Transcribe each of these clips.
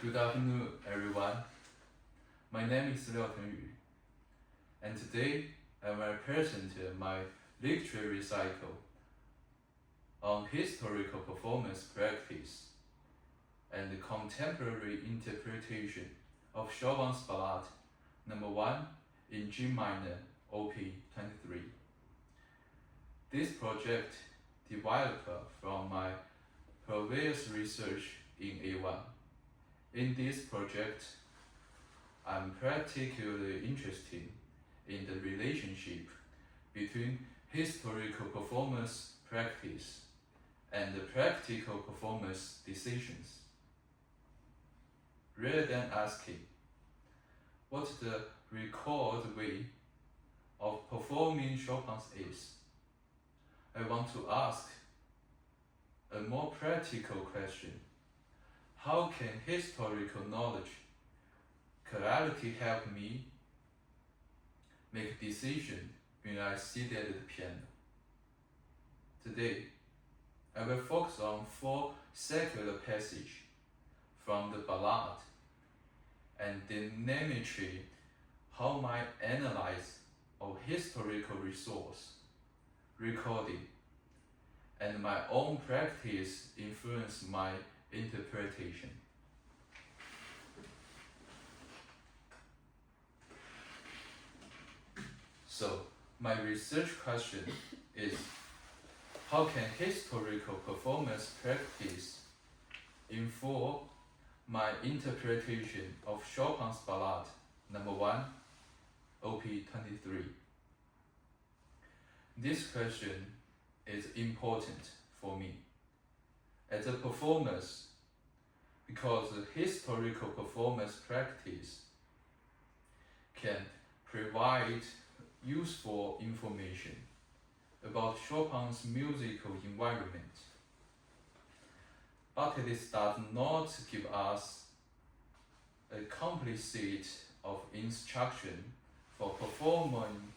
Good afternoon, everyone. My name is Liao Tengyu, and today I will present my lecture recital on historical performance practice and the contemporary interpretation of Chopin's Ballade No. 1 in G minor, Op. 23. This project developed from my previous research in A1. In this project, I'm particularly interested in the relationship between historical performance practice and the practical performance decisions. Rather than asking what the record way of performing Chopin's is, I want to ask a more practical question. How can historical knowledge clarity help me make decisions when I sit at the piano? Today, I will focus on 4 secular passages from the Ballade and demonstrate how my analysis of historical resource, recording, and my own practice influence my interpretation. So, my research question is, how can historical performance practice inform my interpretation of Chopin's Ballade No. 1, Op. 23? This question is important for me as a performance because the historical performance practice can provide useful information about Chopin's musical environment, but this does not give us a complete set of instruction for performing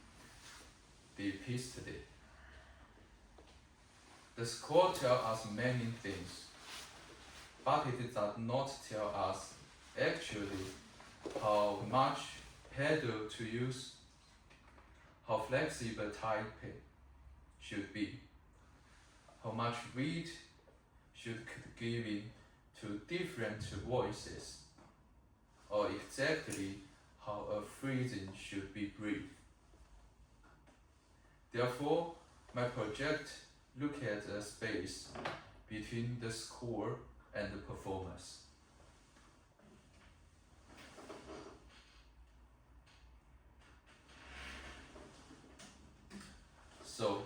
the piece today. The score tells us many things, but it does not tell us actually how much pedal to use, how flexible typing should be, how much weight should be given to different voices, or exactly how a phrasing should be breathed. Therefore, my project looks at the space between the score and the performance. So,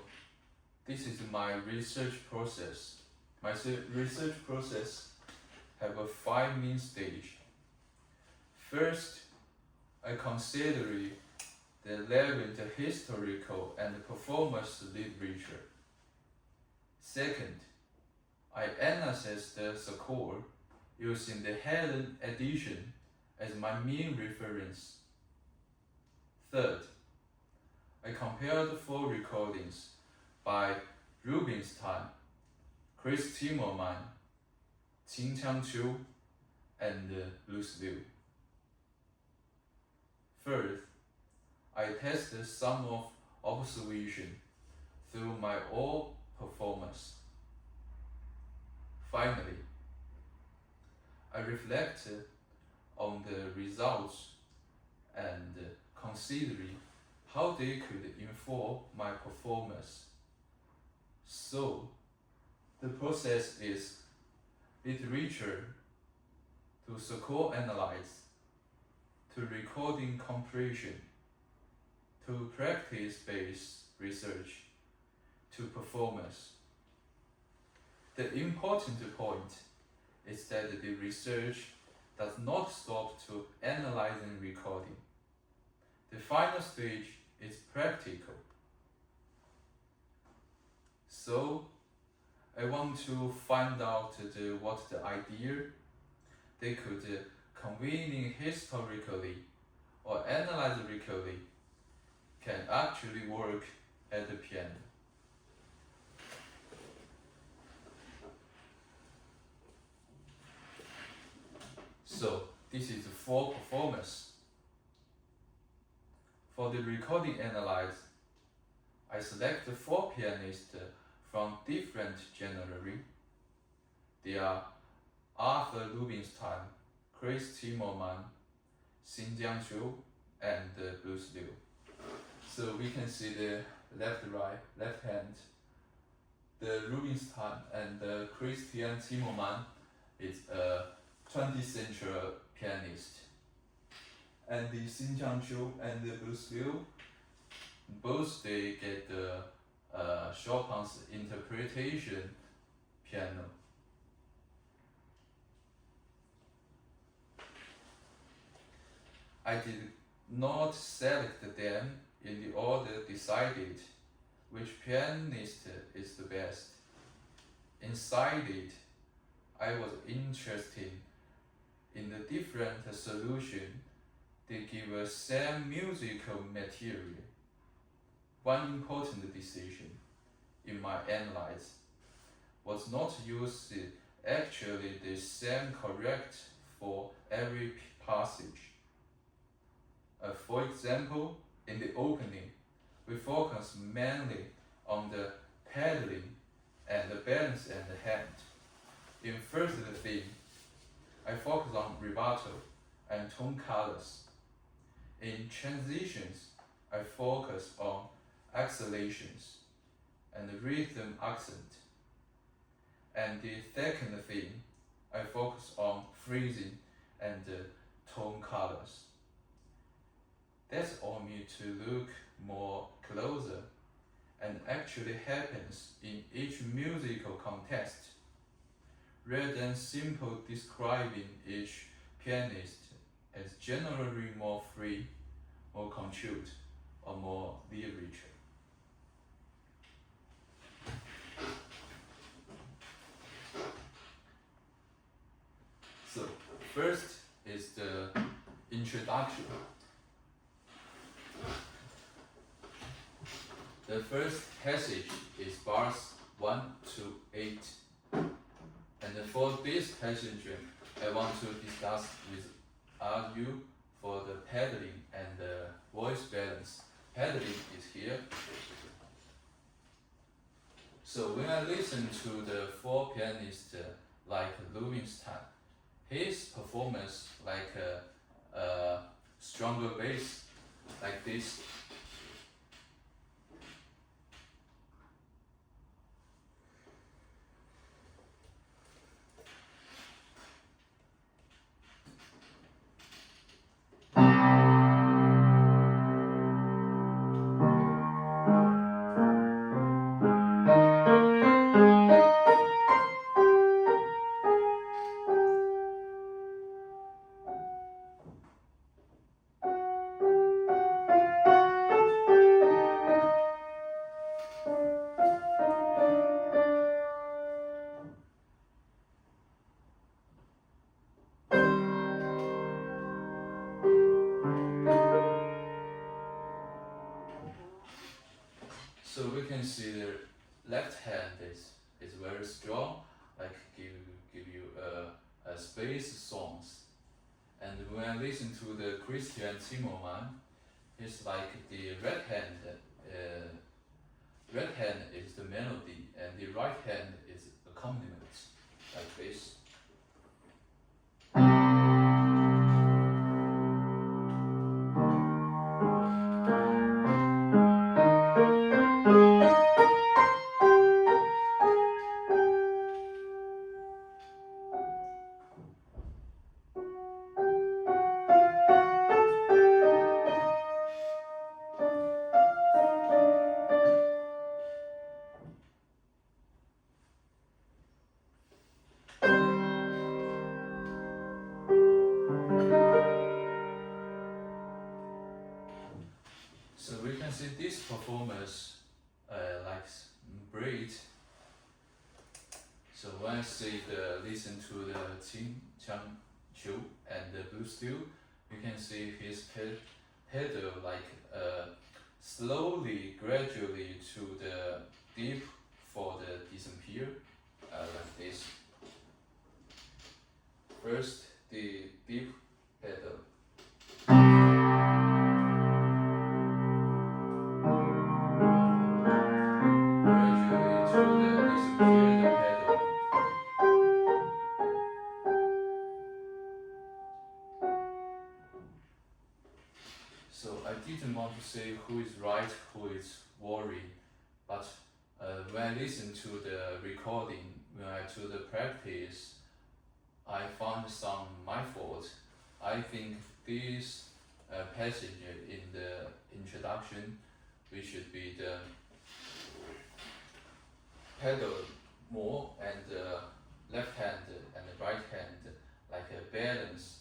this is my research process. My research process have a 5 main stages. First, I consider the relevant historical and performance literature. Second, I analyze the score using the Helen edition as my main reference. Third, I compare the 4 recordings by Rubinstein, Chris Timmerman, Qin Qiangqiu, and Luceville. Fourth, I test some of observation through my own performance. Finally, I reflect on the results and consider how they could inform my performance. So, the process is literature to score analyze, to recording comparison, to practice-based research, to performance. The important point is that the research does not stop to analyzing recording. The final stage is practical. So, I want to find out what the idea they could convening historically or analytically can actually work at the piano. So, 4 performers. For the recording analyze, I select 4 pianists from different genres. They are Arthur Rubinstein, Chris Timmerman, Xinjiang Qiu, and Bruce Liu. So we can see the left hand. The Rubinstein and the Christian Timmerman is a 20th century pianist. And the Xinjiang Qiu and the Bruce Liu, both they get the Chopin's interpretation piano. I did not select them in the order decided which pianist is the best. Inside it, I was interested in the different solution they give us same musical material. One important decision in my analysis was not use actually the same correct for every passage. For example, in the opening, we focus mainly on the pedaling and the balance and the hand. In first theme, I focus on rubato and tone colors. In transitions, I focus on exhalations and rhythm accent. And the second theme, I focus on phrasing and tone colors. That's all me to look more closer and actually happens in each musical context, rather than simple describing each pianist as generally more free, more controlled, or more literature. So first is the introduction. The first passage is bars 1 to 8. And for this passage, I want to discuss with you for the pedaling and the voice balance. Pedaling is here. So when I listen to the 4 pianists like Rubinstein, his performance like a stronger bass like this. So we can see the left hand is very strong, like give you a space songs. And when I listen to the Christian Timmerman, it's like the red hand is the melody and the right hand is accompaniment, like this. So we can see this performance like great. So when I listen to the Xinjiang Qiu and the Bruce Liu, you can see his pedal like slowly, gradually to the deep for the disappear, like this. First the deep pedal. say who is right, who is worried, but when I listen to the recording, when I do the practice, I found some my fault. I think this passage in the introduction, we should be the pedal more and left hand and the right hand like a balance.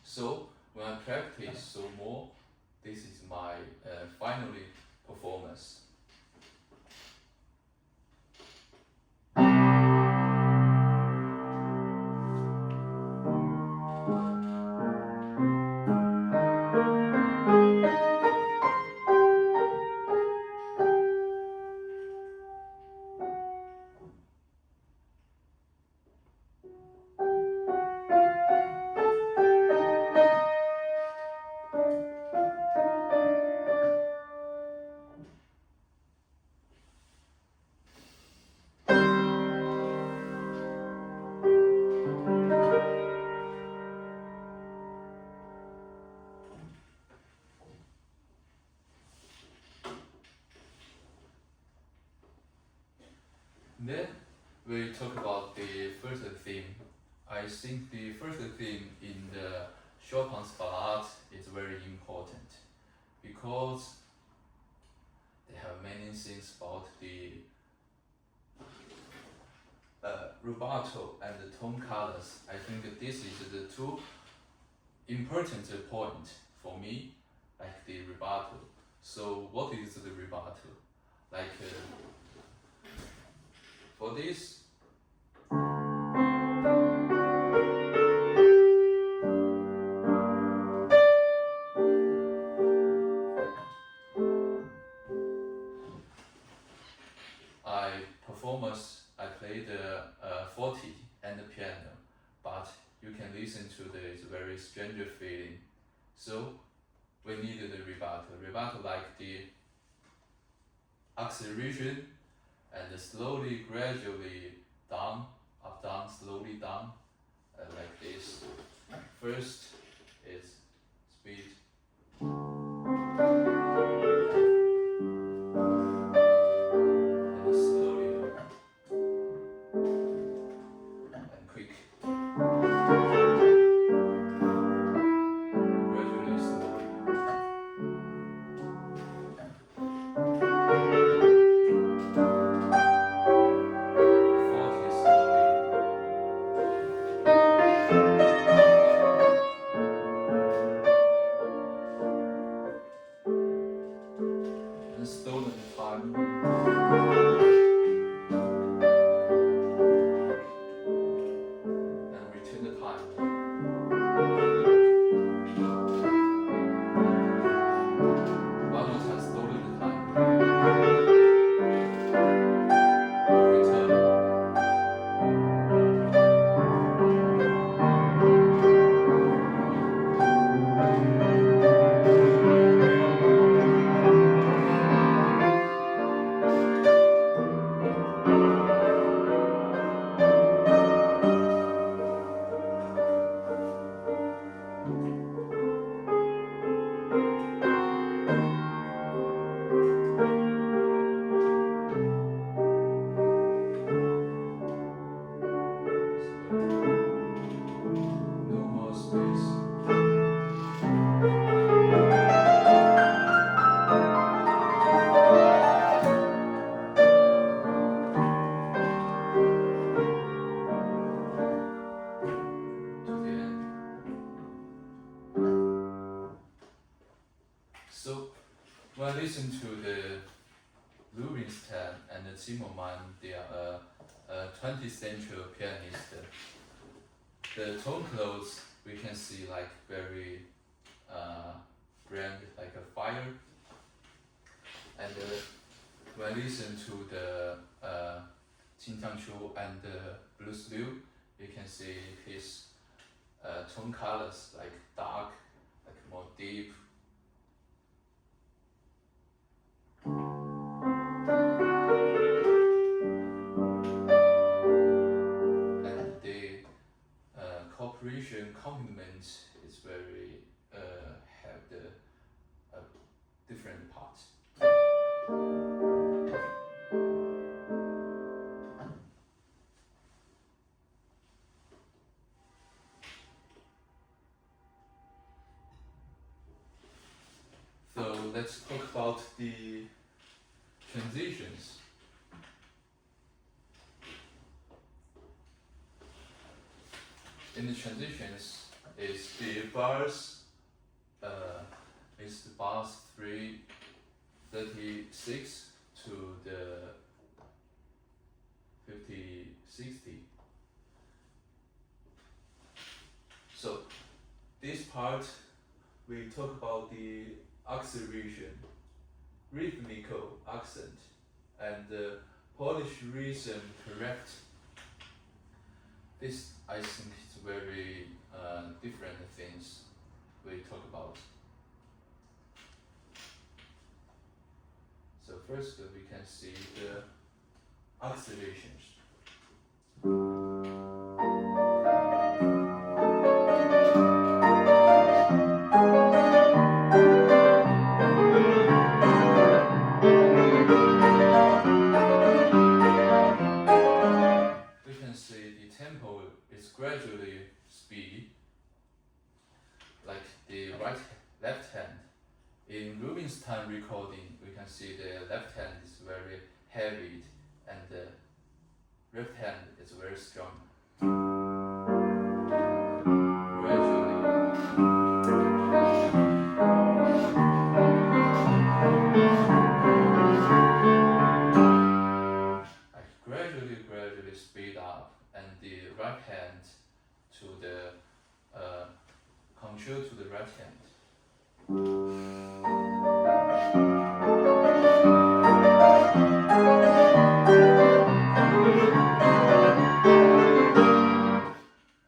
So when I practice so more, this is my finally performance. Then we talk about the first theme. I think the first theme in the Chopin's ballad is very important because they have many things about the rubato and the tone colors. I think this is the two important point for me, like the rubato. So what is the rubato? Like for this, I play the 40 and the piano, but you can listen to this very strange feeling. So we need the rubato like the acceleration and slowly, gradually down, up, down, slowly down, like this. First is speed. And slowly and quick. Gradually, slowly. Stolen time and return the time. One more time, stolen the time. Return. No more space. To the end. So when I listen to the Rubinstein and the Zimmermann, they are a 20th century pianist. The tone clothes we can see like very brand like a fire. And when I listen to the Qingjiangqiu and Blues Liu, you can see his tone colors like dark, like more deep. And the cooperation compliment is very have the part. So let's talk about the transitions. In the transitions, is the bars 336 to the 5060. So this part we talk about the acceleration, rhythmical accent, and the Polish rhythm correct. This I think is very different things we talk about. So first we can see the accelerations. We can see the tempo is gradually speed, like the left hand. In Rubinstein recording, we can see the left hand is very heavy and the right hand is very strong. Gradually speed up, and the right hand to the control to the right hand.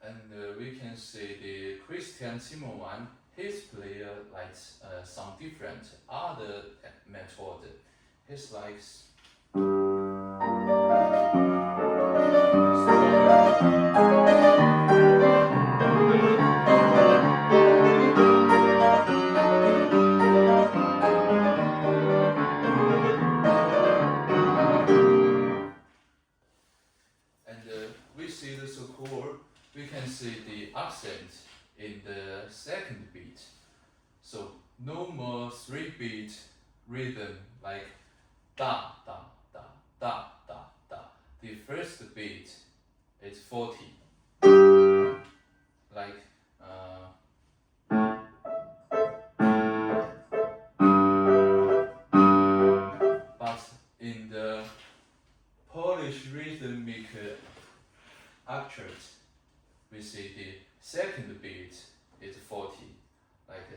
And we can see the Christian Zimmermann, his player likes some different other method. His likes we see the score, we can see the accent in the second beat. So no more 3-beat rhythm like da da da da da da. The first beat is 40. Like but in the Polish rhythmic actors, we see the second beat is 40, like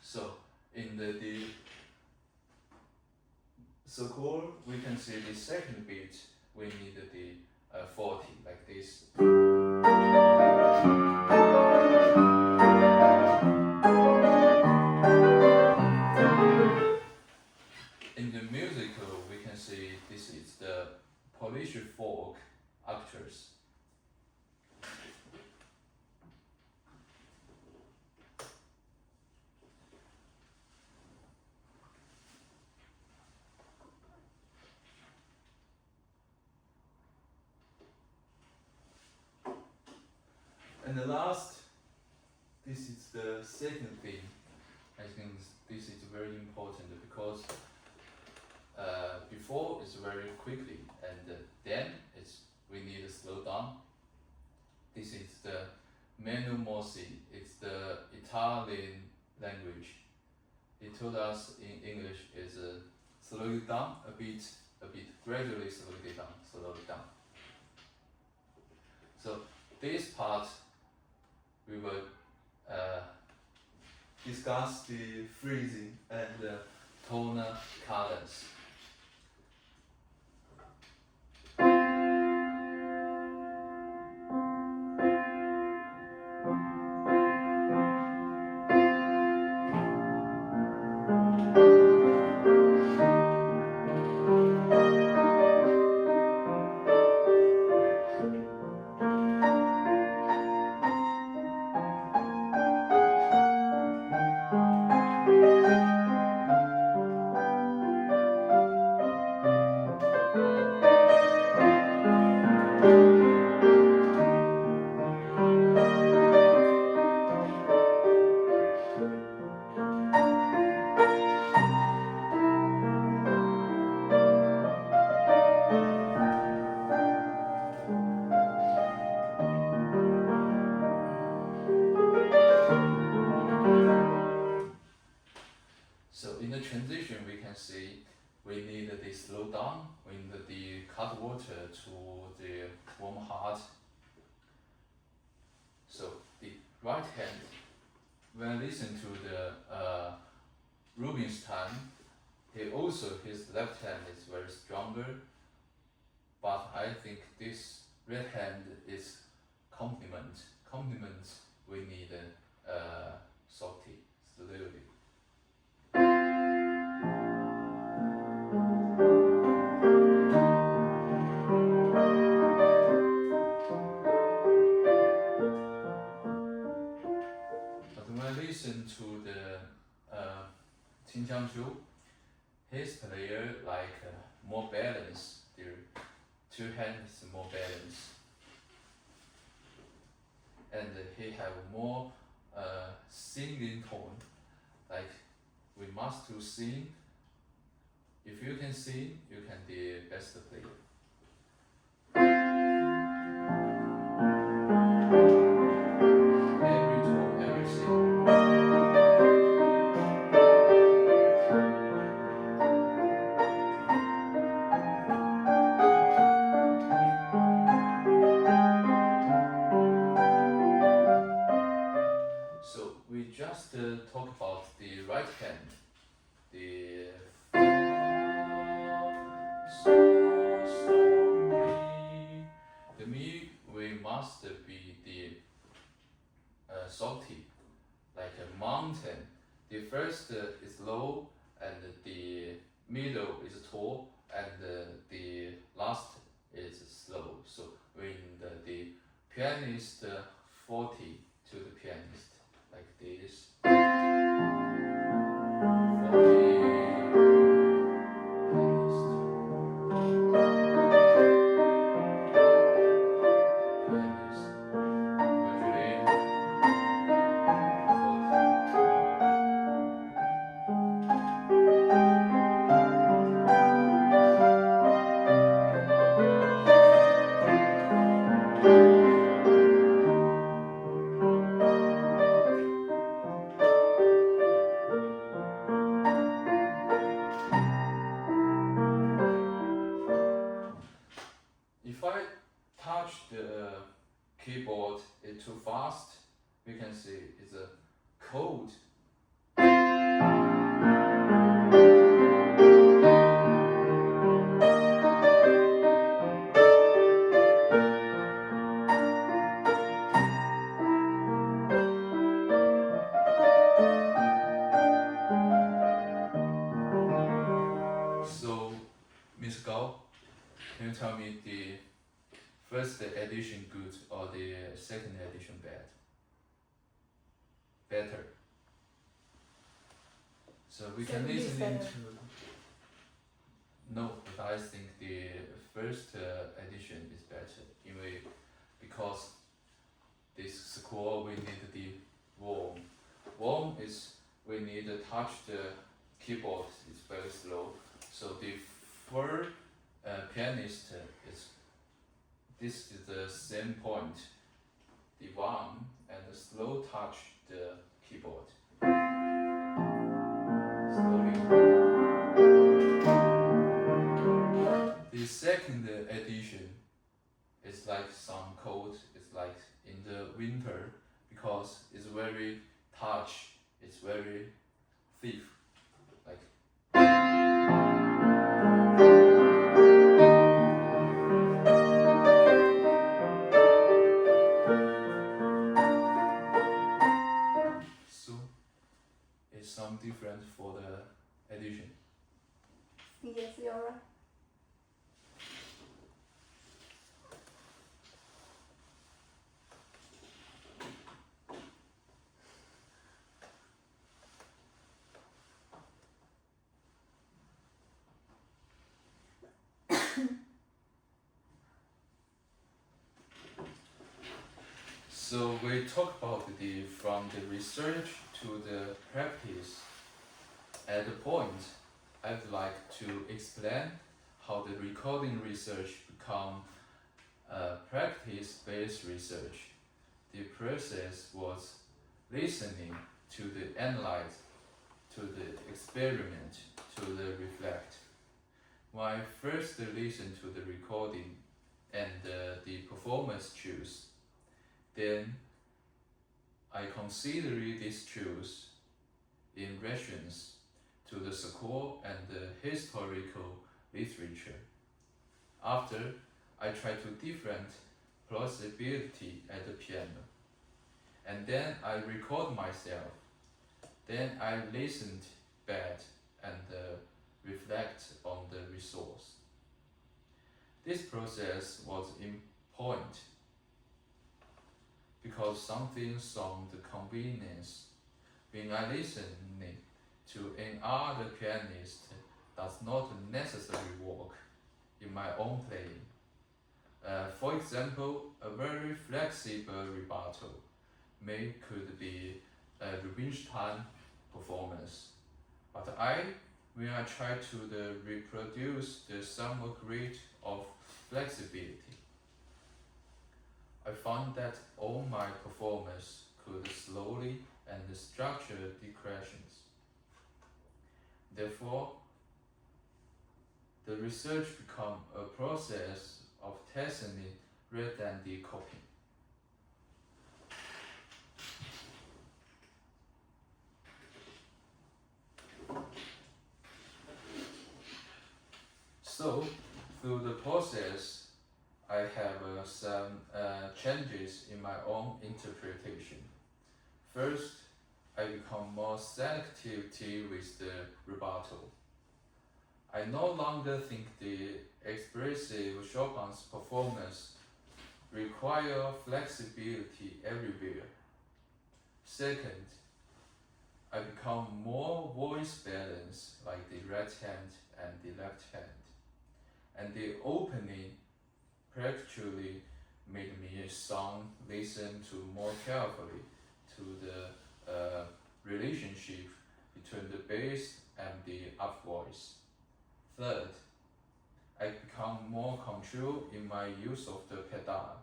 so in the score we can see the second beat we need the 40 like this. In the musical, we can see this is the Polish folk actors. And the last, this is the second thing. I think this is very important because before it's very quickly and then we need to slow down. This is the meno mossi. It's the Italian language. It told us in English is slow it down a bit, gradually slow it down. So this part we will discuss the phrasing and tonal cadence. see, we need the slow down, we need the cut water to the warm heart. So the right hand, when I listen to the Rubinstein, his left hand is very stronger, but I think this right hand is complement. We need salty, slowly. But when I listen to the Qin Qiangqiu, his player more balance. Their two hands more balance, and he have more singing tone. Like we must to sing. If you can sing, you can be best player. Every tone, everything. So we just talk about the right hand. The mi. The mi, we must be the salty, like a mountain. The first is low, and the middle is tall, and the last is slow. So when the pianist 40 to the pianist, like this. 40. If I touch the keyboard too fast, we can see it's a cold. So, Miss Gao, can you tell me the first edition good or the second edition bad? Better. So we can listen into. No, but I think the first edition is better. Because this score we need the warm. Warm is we need to touch the keyboard. It's very slow. So the first pianist is. This is the same point, the one, and the slow touch the keyboard. Slowly. The second edition is like some cold, it's like in the winter, because it's very touch, it's very thick, like. Some difference for the edition. Yes, you're right. So we talk about from the research to the practice. At the point, I'd like to explain how the recording research become practice-based research. The process was listening to the analyze, to the experiment, to the reflect. When I first listen to the recording and the performance choose, then I consider these choose in reference to the score and the historical literature. After, I try to different plausibility at the piano, and then I record myself. Then I listened back and reflect on the resource. This process was important because something sound convenience when I listen to another pianist does not necessarily work in my own playing. For example, a very flexible rubato could be a Rubinstein performance, but when I try to reproduce the somewhat rate of flexibility, I found that all my performers could slowly and structure decretions. Therefore, the research become a process of testing rather than the copying. So, through the process, I have some changes in my own interpretation. First, I become more selective with the rubato. I no longer think the expressive Chopin's performance require flexibility everywhere. Second, I become more voice balanced, like the right hand and the left hand. And the opening practically made me listen to more carefully to the relationship between the bass and the up voice. Third, I become more control in my use of the pedal.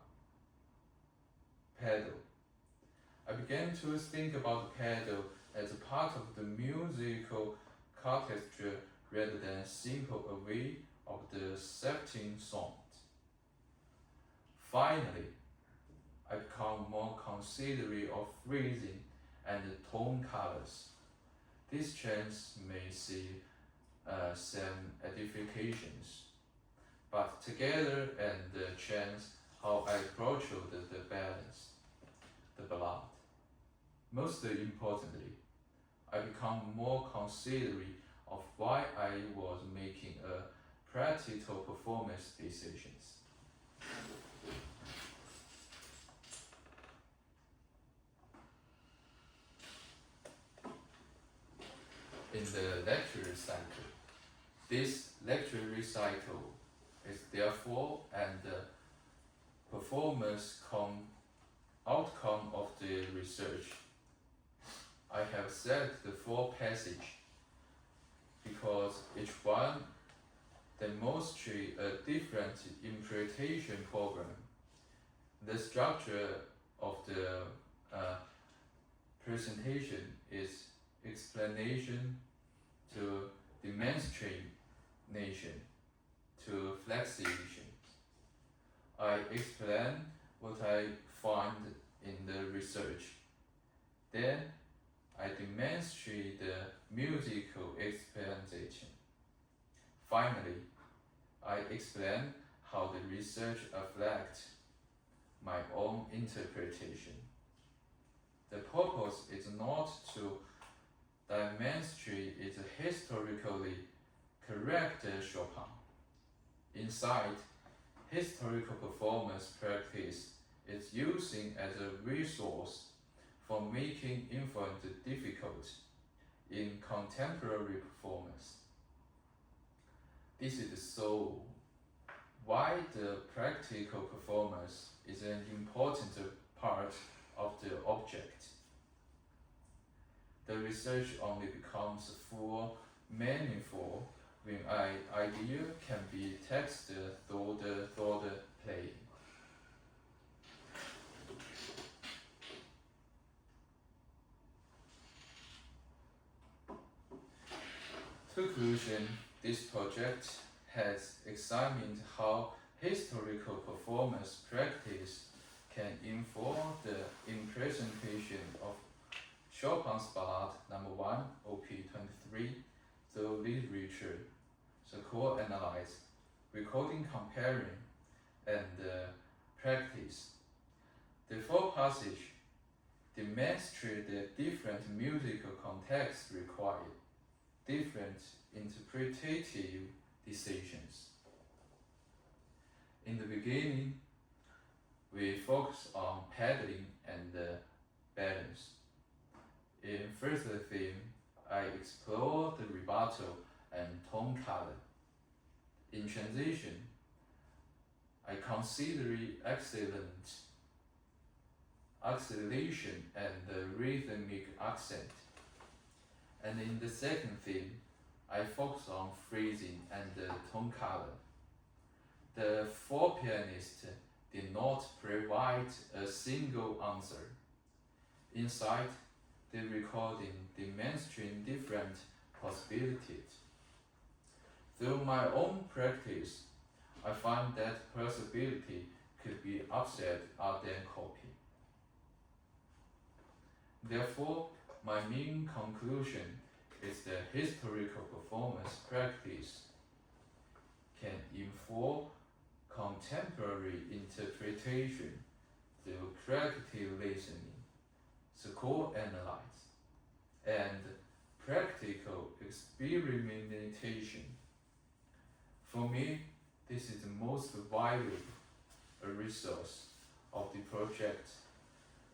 I began to think about the pedal as a part of the musical orchestra rather than a simple way of the accepting sound. Finally, I become more considerate of phrasing and tone colors. These changes may see some edifications, but together and change how I approach the balance, the ballad. Most importantly, I become more considerate of why I was making a practical performance decisions. In the lecture cycle, this lecture cycle is therefore and performance outcome of the research. I have said the 4 passages because each one demonstrates a different interpretation program. The structure of the presentation is explanation to demonstration to flexionation. I explain what I find in the research. Then I demonstrate the musical explanation. Finally, I explain how the research affects my own interpretation. The purpose is not to demonstrate its historically correct Chopin. Inside, historical performance practice is using as a resource for making influence difficult in contemporary performance. This is so why the practical performance is an important part of the object. The research only becomes meaningful when an idea can be tested through the playing. conclusion, this project has examined how historical performance practice can inform the presentation of Chopin's Ballade No. 1, Op. 23, through literature, the core analyze, recording comparing, and practice. The four passage demonstrate that different musical contexts require different interpretative decisions. In the beginning, we focus on padding and balance. In first theme, I explore the rubato and tone color. In transition, I consider acceleration and the rhythmic accent. And in the second theme, I focus on phrasing and tone color. The four pianists did not provide a single answer. Inside, the recording demonstrates different possibilities. Through my own practice, I find that possibility could be offset or then copy. Therefore, my main conclusion is that historical performance practice can inform contemporary interpretation through critical listening, score analyze, and practical experimentation. For me, this is the most valuable resource of the project.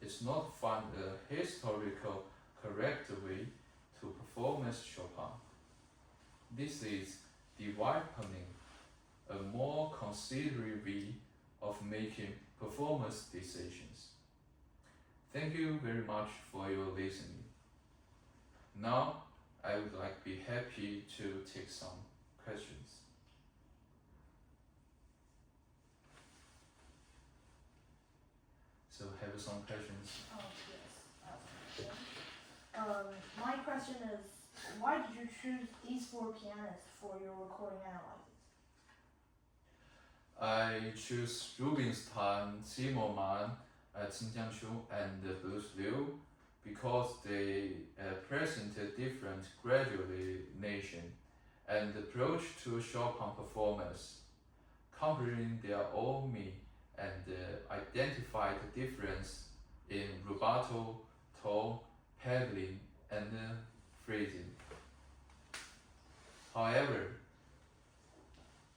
It's not find a historical correct way to performance Chopin. This is developing a more considerate way of making performance decisions. Thank you very much for your listening. Now, I would like to be happy to take some questions. So, have some questions? Yes. My question is, why did you choose these four pianists for your recording analysis? I choose Rubinstein, Zimmermann, Qin Jiangxiu, and Bruce Liu because they present a different graduation and approach to Chopin performance, comparing their own me and identify the difference in rubato, tone, paddling, and phrasing. However,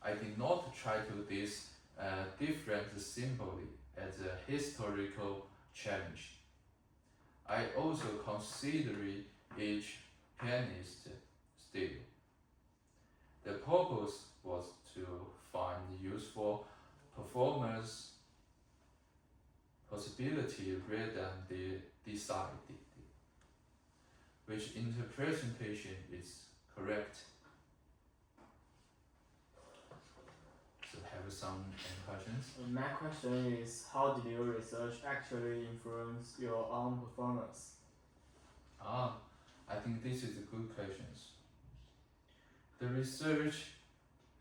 I did not try to this different simply as a historical challenge. I also consider each pianist style. The purpose was to find useful performance possibility rather than decided which interpretation is correct. So have some questions? My question is, how did your research actually influence your own performance? I think this is a good question. The research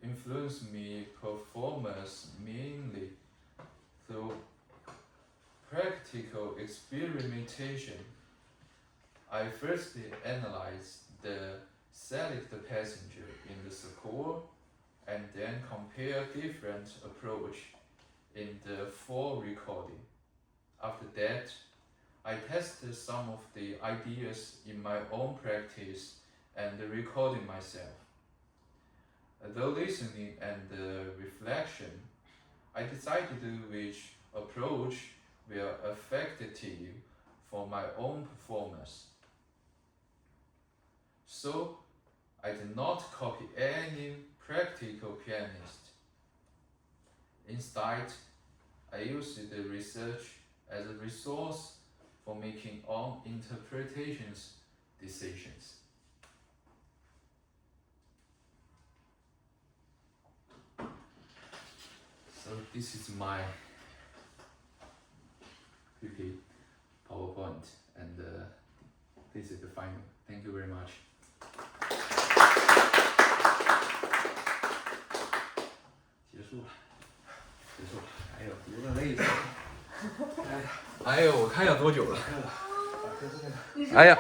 influenced me performance mainly through practical experimentation. I first analyzed the select passenger in the score and then compare different approach in the full recording. After that, I tested some of the ideas in my own practice and recording myself. Though listening and reflection, I decided which approach will effective for my own performance. So, I did not copy any practical pianist. Instead, I used the research as a resource for making own interpretations decisions. So this is my PP PowerPoint, and this is the final. Thank you very much. 束了。哎呦，读的累死了。哎呦，我看要多久了？哎呀。